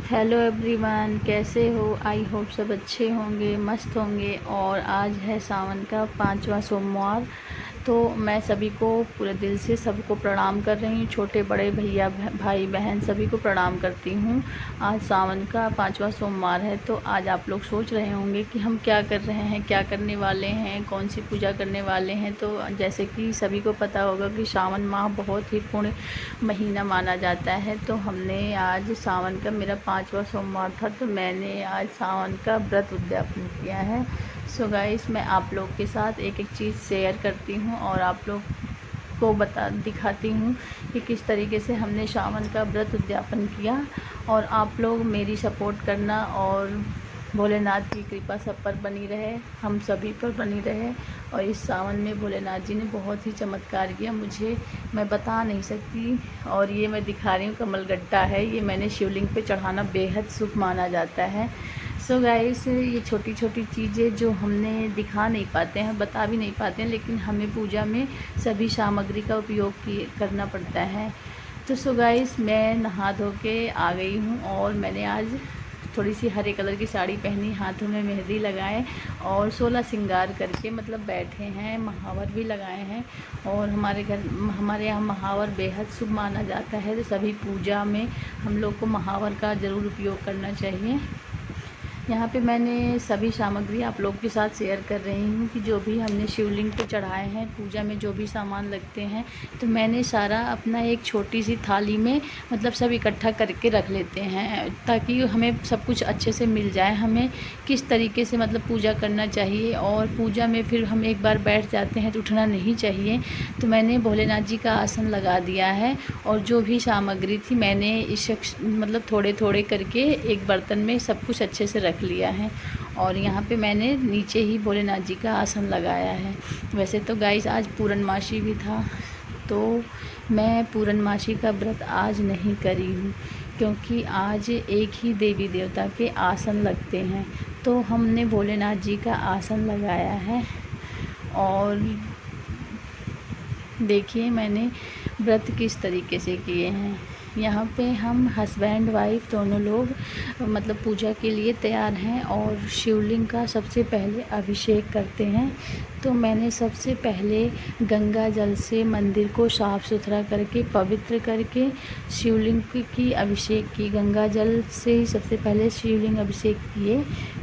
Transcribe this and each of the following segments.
Hello everyone, कैसे हो? I hope सब अच्छे होंगे, मस्त होंगे। और आज है सावन का 5वां सोमवार। तो मैं सभी को पूरे दिल से सबको प्रणाम कर रही हूँ। छोटे बड़े भैया भाई बहन सभी को प्रणाम करती हूँ। आज सावन का 5वां सोमवार है। तो आज आप लोग सोच रहे होंगे कि हम क्या कर रहे हैं, क्या करने वाले हैं, कौन सी पूजा करने वाले हैं। तो जैसे कि सभी को पता होगा कि सावन माह बहुत ही पुण्य महीना माना जाता है। तो हमने आज सावन का मेरा 5वां सोमवार था, तो मैंने आज सावन का व्रत उद्यापन किया है। सो गाइस, मैं आप लोग के साथ एक एक चीज़ शेयर करती हूँ और आप लोग को दिखाती हूँ कि किस तरीके से हमने सावन का व्रत उद्यापन किया। और आप लोग मेरी सपोर्ट करना और भोलेनाथ की कृपा सब पर बनी रहे, हम सभी पर बनी रहे। और इस सावन में भोलेनाथ जी ने बहुत ही चमत्कार किया, मुझे मैं बता नहीं सकती। और ये मैं दिखा रही हूँ, कमलगट्टा है, ये मैंने शिवलिंग पे चढ़ाना बेहद शुभ माना जाता है। सो गाइस, ये छोटी छोटी चीज़ें जो हमने दिखा नहीं पाते हैं, बता भी नहीं पाते हैं, लेकिन हमें पूजा में सभी सामग्री का उपयोग करना पड़ता है। तो सो गाइस, मैं नहा धो के आ गई हूँ और मैंने आज थोड़ी सी हरे कलर की साड़ी पहनी, हाथों में मेहंदी लगाए और 16 श्रृंगार करके मतलब बैठे हैं, महावर भी लगाए हैं। और हमारे यहाँ महावर बेहद शुभ माना जाता है। तो सभी पूजा में हम लोग को महावर का ज़रूर उपयोग करना चाहिए। यहाँ पे मैंने सभी सामग्री आप लोग के साथ शेयर कर रही हूँ कि जो भी हमने शिवलिंग पे चढ़ाए हैं, पूजा में जो भी सामान लगते हैं, तो मैंने सारा अपना एक छोटी सी थाली में मतलब सब इकट्ठा करके रख लेते हैं, ताकि हमें सब कुछ अच्छे से मिल जाए, हमें किस तरीके से मतलब पूजा करना चाहिए। और पूजा में फिर हम एक बार बैठ जाते हैं तो उठना नहीं चाहिए। तो मैंने भोलेनाथ जी का आसन लगा दिया है और जो भी सामग्री थी मैंने मतलब थोड़े थोड़े करके एक बर्तन में सब कुछ अच्छे से रख लिया है। और यहाँ पे मैंने नीचे ही भोलेनाथ जी का आसन लगाया है। वैसे तो गाइस आज पूर्णमासी भी था, तो मैं पूर्णमासी का व्रत आज नहीं करी हूँ, क्योंकि आज एक ही देवी देवता के आसन लगते हैं। तो हमने भोलेनाथ जी का आसन लगाया है। और देखिए मैंने व्रत किस तरीके से किए हैं। यहाँ पे हम हस्बैंड वाइफ दोनों लोग मतलब पूजा के लिए तैयार हैं और शिवलिंग का सबसे पहले अभिषेक करते हैं। तो मैंने सबसे पहले गंगा जल से मंदिर को साफ़ सुथरा करके पवित्र करके शिवलिंग की अभिषेक की। गंगा जल से ही सबसे पहले शिवलिंग अभिषेक किए।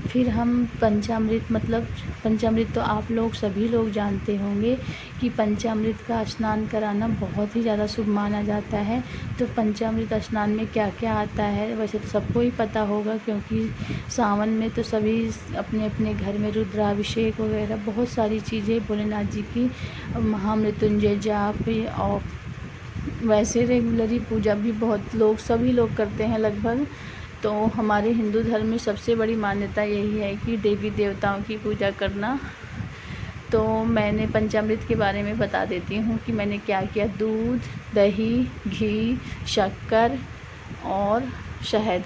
फिर हम पंचामृत मतलब पंचामृत तो आप लोग सभी लोग जानते होंगे कि पंचामृत का स्नान कराना बहुत ही ज़्यादा शुभ माना जाता है। तो पंचामृत स्नान में क्या क्या आता है वैसे तो सबको ही पता होगा, क्योंकि सावन में तो सभी अपने अपने घर में रुद्राभिषेक वगैरह बहुत सारी चीज़ें भोलेनाथ जी की महामृत्युंजय जाप और वैसे रेगुलरी पूजा भी बहुत लोग सभी लोग करते हैं लगभग। तो हमारे हिंदू धर्म में सबसे बड़ी मान्यता यही है कि देवी देवताओं की पूजा करना। तो मैंने पंचामृत के बारे में बता देती हूँ कि मैंने क्या किया। दूध, दही, घी, शक्कर और शहद,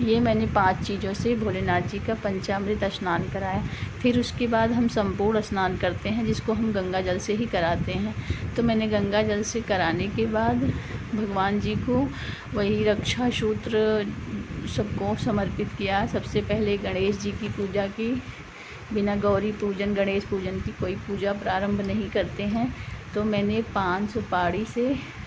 ये मैंने 5 चीज़ों से भोलेनाथ जी का पंचामृत स्नान कराया। फिर उसके बाद हम संपूर्ण स्नान करते हैं, जिसको हम गंगा जल से ही कराते हैं। तो मैंने गंगा जल से कराने के बाद भगवान जी को वही रक्षा सूत्र सबको समर्पित किया। सबसे पहले गणेश जी की पूजा की। बिना गौरी पूजन गणेश पूजन की कोई पूजा प्रारंभ नहीं करते हैं। तो मैंने 5 सुपारी से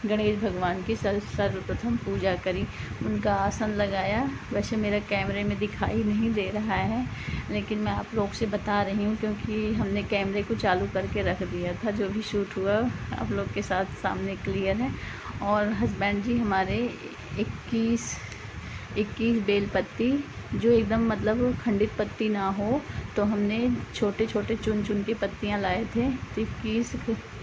गणेश भगवान की सर्वप्रथम पूजा करी, उनका आसन लगाया। वैसे मेरा कैमरे में दिखाई नहीं दे रहा है, लेकिन मैं आप लोग से बता रही हूँ क्योंकि हमने कैमरे को चालू करके रख दिया था। जो भी शूट हुआ आप लोग के साथ सामने क्लियर है। और हस्बैंड जी हमारे 21 बेलपत्ती, जो एकदम मतलब खंडित पत्ती ना हो, तो हमने छोटे छोटे चुन चुन के पत्तियां लाए थे। तो 21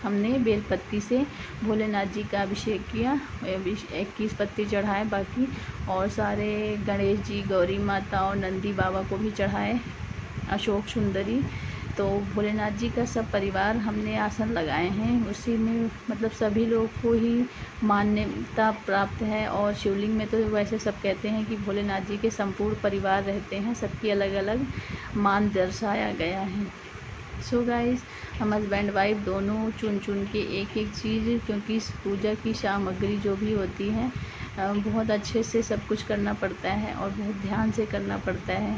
हमने बेलपत्ती से भोलेनाथ जी का अभिषेक किया। 21 पत्ती चढ़ाए बाकी, और सारे गणेश जी, गौरी माता और नंदी बाबा को भी चढ़ाए, अशोक सुंदरी। तो भोलेनाथ जी का सब परिवार हमने आसन लगाए हैं। उसी में मतलब सभी लोग को ही मान्यता प्राप्त है। और शिवलिंग में तो वैसे सब कहते हैं कि भोलेनाथ जी के संपूर्ण परिवार रहते हैं, सबकी अलग अलग मान दर्शाया गया है। सो गाइस, हम हस्बैंड वाइफ दोनों चुन चुन के एक एक चीज़, क्योंकि इस पूजा की सामग्री जो भी होती है बहुत अच्छे से सब कुछ करना पड़ता है और बहुत ध्यान से करना पड़ता है।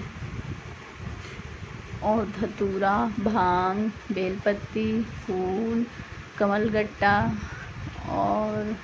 और धतूरा, भांग, बेलपत्ती, फूल, कमलगट्टा और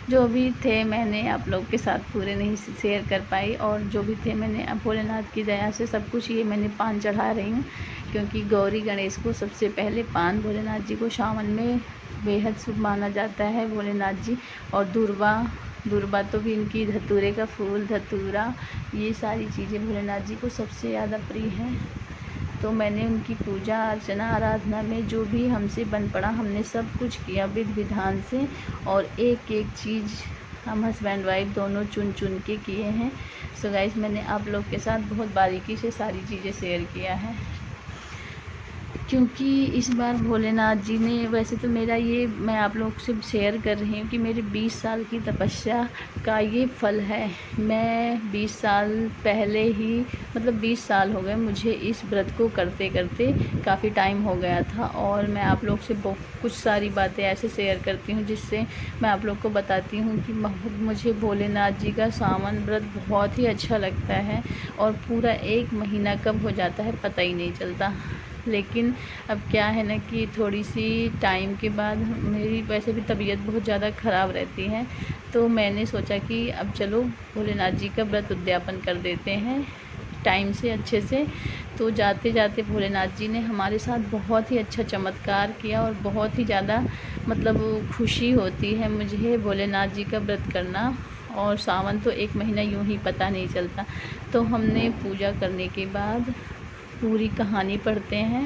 जो भी थे मैंने आप लोग के साथ पूरे नहीं शेयर कर पाई, और जो भी थे मैंने भोलेनाथ की दया से सब कुछ, ये मैंने पान चढ़ा रही हूँ क्योंकि गौरी गणेश को सबसे पहले पान, भोलेनाथ जी को सावन में बेहद शुभ माना जाता है भोलेनाथ जी। और दुर्बा तो भी इनकी धतूरे का फूल, धतूरा, ये सारी चीज़ें भोलेनाथ जी को सबसे ज़्यादा प्रिय हैं। तो मैंने उनकी पूजा अर्चना आराधना में जो भी हमसे बन पड़ा हमने सब कुछ किया विधि विधान से, और एक एक चीज़ हम हस्बैंड वाइफ दोनों चुन चुन के किए हैं। सो गाइस, मैंने आप लोग के साथ बहुत बारीकी से सारी चीज़ें शेयर किया है, क्योंकि इस बार भोलेनाथ जी ने, वैसे तो मेरा ये मैं आप लोग से शेयर कर रही हूँ कि मेरे 20 साल की तपस्या का ये फल है। मैं 20 साल पहले ही, मतलब 20 साल हो गए मुझे इस व्रत को करते करते, काफ़ी टाइम हो गया था। और मैं आप लोग से कुछ सारी बातें ऐसे शेयर करती हूँ जिससे मैं आप लोग को बताती हूँ कि मुझे भोलेनाथ जी का सावन व्रत बहुत ही अच्छा लगता है, और पूरा 1 महीना कब हो जाता है पता ही नहीं चलता। लेकिन अब क्या है ना कि थोड़ी सी टाइम के बाद मेरी वैसे भी तबीयत बहुत ज़्यादा ख़राब रहती है, तो मैंने सोचा कि अब चलो भोलेनाथ जी का व्रत उद्यापन कर देते हैं टाइम से, अच्छे से। तो जाते जाते भोलेनाथ जी ने हमारे साथ बहुत ही अच्छा चमत्कार किया, और बहुत ही ज़्यादा मतलब खुशी होती है मुझे भोलेनाथ जी का व्रत करना। और सावन तो 1 महीना यूँ ही पता नहीं चलता। तो हमने पूजा करने के बाद पूरी कहानी पढ़ते हैं,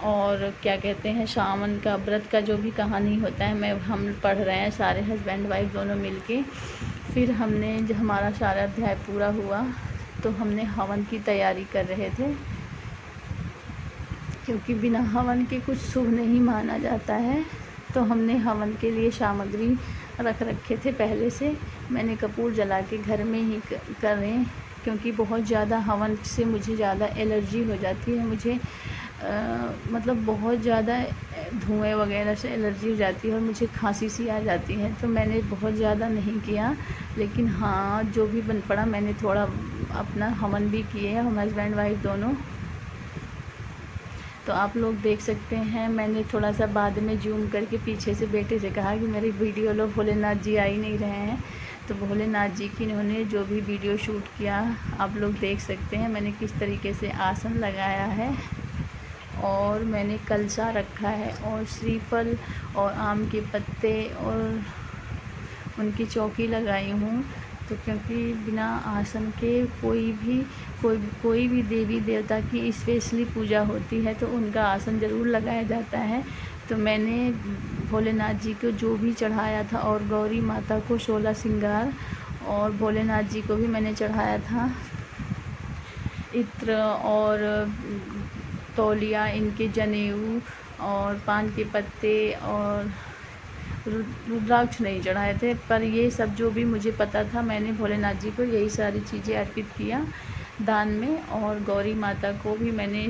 और क्या कहते हैं, सावन का व्रत का जो भी कहानी होता है हम पढ़ रहे हैं सारे हस्बैंड वाइफ दोनों मिलके। फिर हमने जब हमारा सारा अध्याय पूरा हुआ तो हमने हवन की तैयारी कर रहे थे, क्योंकि बिना हवन के कुछ शुभ नहीं माना जाता है। तो हमने हवन के लिए सामग्री रख रखे थे पहले से। मैंने कपूर जला के घर में ही कर रहे हैं, क्योंकि बहुत ज़्यादा हवन से मुझे ज़्यादा एलर्जी हो जाती है। मुझे मतलब बहुत ज़्यादा धुएँ वगैरह से एलर्जी हो जाती है और मुझे खांसी सी आ जाती है। तो मैंने बहुत ज़्यादा नहीं किया, लेकिन हाँ जो भी बन पड़ा मैंने थोड़ा अपना हवन भी किए हैं, हम हस्बैंड वाइफ दोनों। तो आप लोग देख सकते हैं, मैंने थोड़ा सा बाद में जूम करके पीछे से बेटे से कहा कि मेरी वीडियो लो, भोलेनाथ जी आ ही नहीं रहे हैं। तो भोलेनाथ जी की इन्होंने जो भी वीडियो शूट किया आप लोग देख सकते हैं, मैंने किस तरीके से आसन लगाया है, और मैंने कलशा रखा है, और श्रीफल और आम के पत्ते और उनकी चौकी लगाई हूँ। तो क्योंकि बिना आसन के कोई भी देवी देवता की स्पेशली पूजा होती है तो उनका आसन ज़रूर लगाया जाता है। तो मैंने भोलेनाथ जी को जो भी चढ़ाया था, और गौरी माता को 16 श्रृंगार, और भोलेनाथ जी को भी मैंने चढ़ाया था इत्र और तौलिया, इनके जनेऊ और पान के पत्ते, और रुद्राक्ष नहीं चढ़ाए थे। पर ये सब जो भी मुझे पता था मैंने भोलेनाथ जी को यही सारी चीज़ें अर्पित किया दान में। और गौरी माता को भी मैंने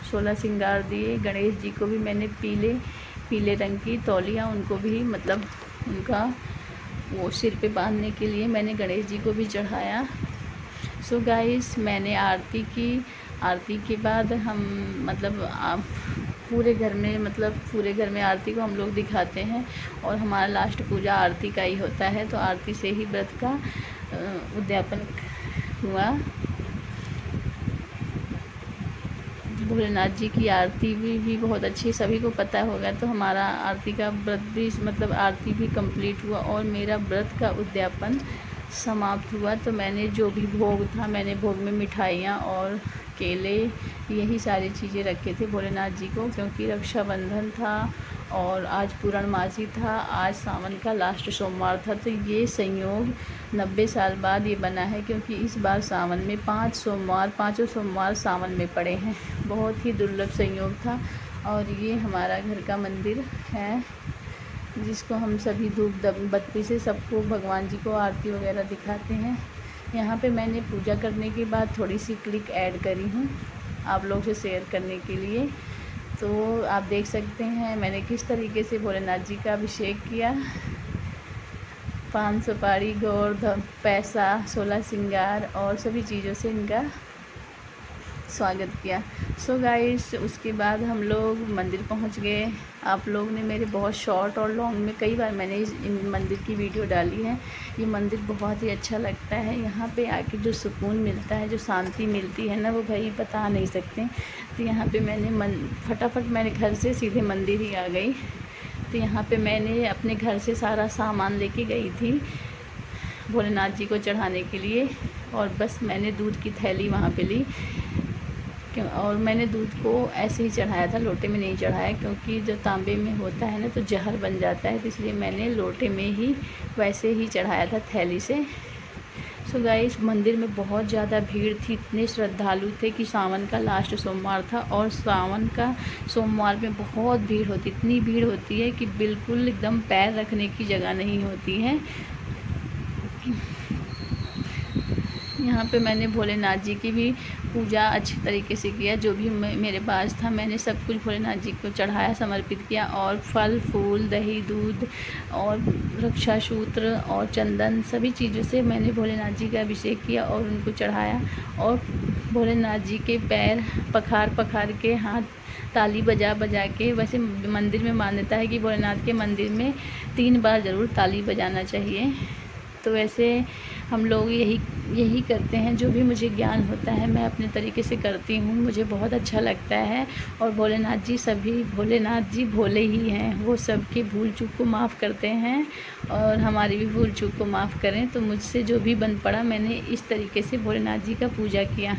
16 श्रृंगार दिए। गणेश जी को भी मैंने पीले रंग की तौलिया, उनको भी मतलब उनका वो सिर पे बांधने के लिए मैंने गणेश जी को भी चढ़ाया। सो गाइस, मैंने आरती की। आरती के बाद हम मतलब पूरे घर में आरती को हम लोग दिखाते हैं, और हमारा लास्ट पूजा आरती का ही होता है। तो आरती से ही व्रत का उद्यापन हुआ। भोलेनाथ जी की आरती भी बहुत अच्छी, सभी को पता होगा। तो हमारा आरती का व्रत भी मतलब आरती भी कंप्लीट हुआ, और मेरा व्रत का उद्यापन समाप्त हुआ। तो मैंने जो भी भोग था, मैंने भोग में मिठाइयाँ और केले, यही सारी चीज़ें रखे थे भोलेनाथ जी को, क्योंकि रक्षाबंधन था और आज पूर्णमासी था, आज सावन का लास्ट सोमवार था। तो ये संयोग 90 साल बाद ये बना है, क्योंकि इस बार सावन में 5 सोमवार सावन में पड़े हैं। बहुत ही दुर्लभ संयोग था। और ये हमारा घर का मंदिर है, जिसको हम सभी धूप बत्ती से सबको भगवान जी को आरती वगैरह दिखाते हैं। यहाँ पे मैंने पूजा करने के बाद थोड़ी सी क्लिक ऐड करी हूँ आप लोग से शेयर करने के लिए। तो आप देख सकते हैं मैंने किस तरीके से भोलेनाथ जी का अभिषेक किया। पान सुपारी, गौर, पैसा, 16 श्रृंगार और सभी चीज़ों से इनका स्वागत किया। सो गाइस, उसके बाद हम लोग मंदिर पहुंच गए। आप लोग ने मेरे बहुत शॉर्ट और लॉन्ग में कई बार मैंने इन मंदिर की वीडियो डाली है। ये मंदिर बहुत ही अच्छा लगता है। यहाँ पे आके जो सुकून मिलता है, जो शांति मिलती है ना, वो भाई बता नहीं सकते। तो यहाँ पे मैंने फटाफट मैंने घर से सीधे मंदिर ही आ गई। तो यहाँ पे मैंने अपने घर से सारा सामान लेके गई थी भोलेनाथ जी को चढ़ाने के लिए। और बस मैंने दूध की थैली वहाँ पे ली और मैंने दूध को ऐसे ही चढ़ाया था, लोटे में नहीं चढ़ाया, क्योंकि जो तांबे में होता है ना तो जहर बन जाता है। तो इसलिए मैंने लोटे में ही वैसे ही चढ़ाया था थैली से। सो गाइस, मंदिर में बहुत ज़्यादा भीड़ थी, इतने श्रद्धालु थे कि सावन का लास्ट सोमवार था और सावन का सोमवार में बहुत भीड़ होती, इतनी भीड़ होती है कि बिल्कुल एकदम पैर रखने की जगह नहीं होती है। यहाँ पे मैंने भोलेनाथ जी की भी पूजा अच्छी तरीके से किया। जो भी मेरे पास था मैंने सब कुछ भोलेनाथ जी को चढ़ाया, समर्पित किया। और फल फूल, दही दूध और रक्षा सूत्र और चंदन, सभी चीज़ों से मैंने भोलेनाथ जी का अभिषेक किया और उनको चढ़ाया। और भोलेनाथ जी के पैर पखार पखार के, हाथ ताली बजा बजा के, वैसे मंदिर में मान्यता है कि भोलेनाथ के मंदिर में 3 बार ज़रूर ताली बजाना चाहिए। तो वैसे हम लोग यही करते हैं। जो भी मुझे ज्ञान होता है मैं अपने तरीके से करती हूँ, मुझे बहुत अच्छा लगता है। और भोलेनाथ जी भोले ही हैं, वो सबकी भूल चूक को माफ़ करते हैं और हमारी भी भूल चूक को माफ़ करें। तो मुझसे जो भी बन पड़ा मैंने इस तरीके से भोलेनाथ जी का पूजा किया।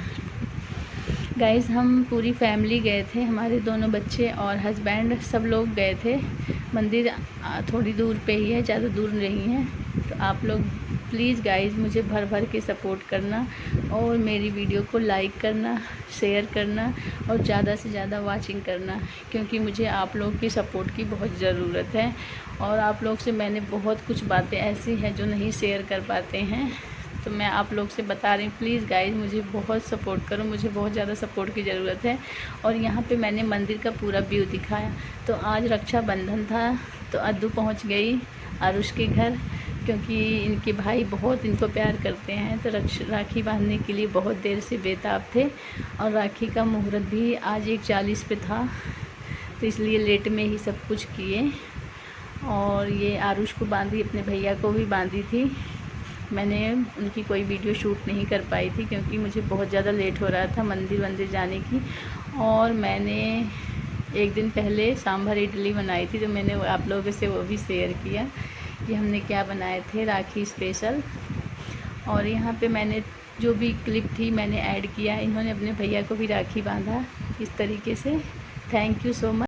गाइस, हम पूरी फैमिली गए थे, हमारे दोनों बच्चे और हस्बैंड, सब लोग गए थे। मंदिर थोड़ी दूर पे ही है, ज़्यादा दूर नहीं है। तो आप लोग प्लीज़ गाइस मुझे भर भर के सपोर्ट करना और मेरी वीडियो को लाइक करना, शेयर करना और ज़्यादा से ज़्यादा वाचिंग करना, क्योंकि मुझे आप लोग की सपोर्ट की बहुत ज़रूरत है। और आप लोग से मैंने बहुत कुछ बातें ऐसी हैं जो नहीं शेयर कर पाते हैं, तो मैं आप लोग से बता रही हूँ। प्लीज़ गाइस मुझे बहुत सपोर्ट करो, मुझे बहुत ज़्यादा सपोर्ट की ज़रूरत है। और यहाँ पे मैंने मंदिर का पूरा व्यू दिखाया। तो आज रक्षाबंधन था तो अद्दू पहुँच गई आरुष के घर, क्योंकि इनके भाई बहुत इनको प्यार करते हैं। तो राखी बांधने के लिए बहुत देर से बेताब थे और राखी का मुहूर्त भी आज 1:40 पे था, तो इसलिए लेट में ही सब कुछ किए। और ये आरुष को बांधी, अपने भैया को भी बांधी थी। मैंने उनकी कोई वीडियो शूट नहीं कर पाई थी क्योंकि मुझे बहुत ज़्यादा लेट हो रहा था मंदिर जाने की। और मैंने एक दिन पहले सांभर इडली बनाई थी, तो मैंने आप लोगों से वो भी शेयर किया कि हमने क्या बनाए थे राखी स्पेशल। और यहाँ पे मैंने जो भी क्लिप थी मैंने ऐड किया। इन्होंने अपने भैया को भी राखी बांधा इस तरीके से। Thank you so much.